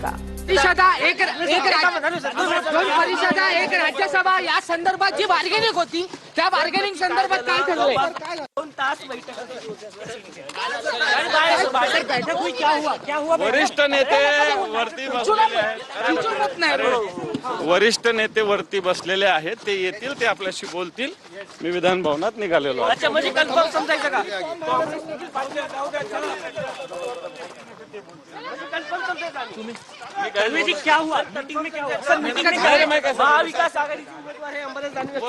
का? परिषदा एक दोन परिषदा एक राज्यसभा या संदर्भात जी बार्गेनिंग होती त्या बार्गेनिंग संदर्भात काय ठरलंय? 2 तास बैठक हुई, क्या हुआ? वरिष्ठ नेते वरती बसलेले आहेत. वरिष्ठ नेते वरती बसलेले आहेत, ते येतील, ते आपल्याशी बोलतील. मी विधान भवनात निघालेलो आहे. अच्छा, म्हणजे कन्फर्म समजायचं का? कन्फर्म समजायचं तुम्ही जी क्या हुआ मीटिंग में? क्या हुआ सर? मीटिंग में क्या है? महाविकास आघाडीचे उमेदवार हे अंबादास दानवे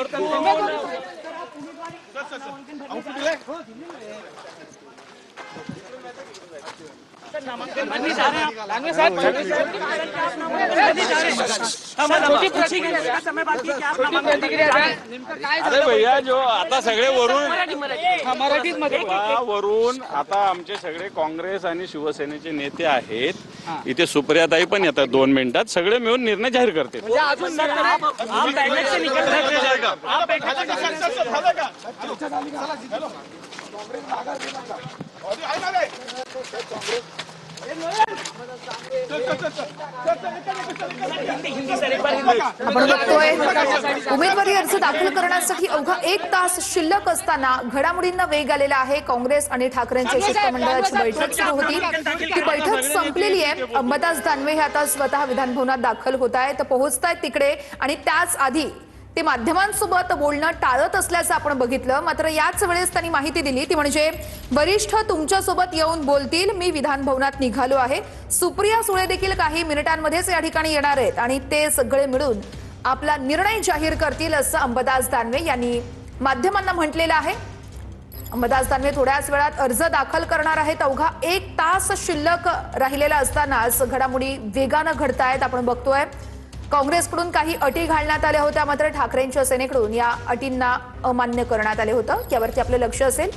अरे भैया, जो आता सगळे वरून आता आमचे सगळे काँग्रेस आणि शिवसेनेचे नेते आहेत इथे. सुप्रियाताई पण येतात 2 मिनिटात. सगळे मिळून निर्णय जाहीर करते. आपण बघतोय उमेदवारी अर्ज दाखल करण्यासाठी अवघा 1 तास शिल्लक असताना घडामोडींना वेग आलेला आहे. काँग्रेस आणि ठाकरेंच्या शिष्टमंडळाची बैठक सुरू होती. ती बैठक संपलेली आहे. अंबादास दानवे हे आता स्वतः विधानभवनात दाखल होत आहेत, पोहोचतायत तिकडे, आणि त्याच आधी ते माध्यमांसोबत बोलणं टाळत असल्याचं आपण बघितलं. मात्र याच वेळेस त्यांनी माहिती दिली, ती म्हणजे वरिष्ठ तुमच्यासोबत येऊन बोलतील, मी विधान भवनात निघालो आहे. सुप्रिया सुळे देखील काही मिनिटांमध्येच या ठिकाणी येणार आहेत आणि ते सगळे मिळून आपला निर्णय जाहीर करतील, असं अंबादास दानवे यांनी माध्यमांना म्हटलेलं आहे. अंबादास दानवे थोड्याच वेळात अर्ज दाखल करणार आहेत. अवघा 1 तास शिल्लक राहिलेला असतानाच घडामोडी वेगानं घडतायत. आपण बघतोय काँग्रेसकडून काही अटी घालण्यात आल्या होत्या, मात्र ठाकरेंच्या सेनेकडून या अटींना अमान्य करण्यात आले होतं. यावरती आपलं लक्ष असेल.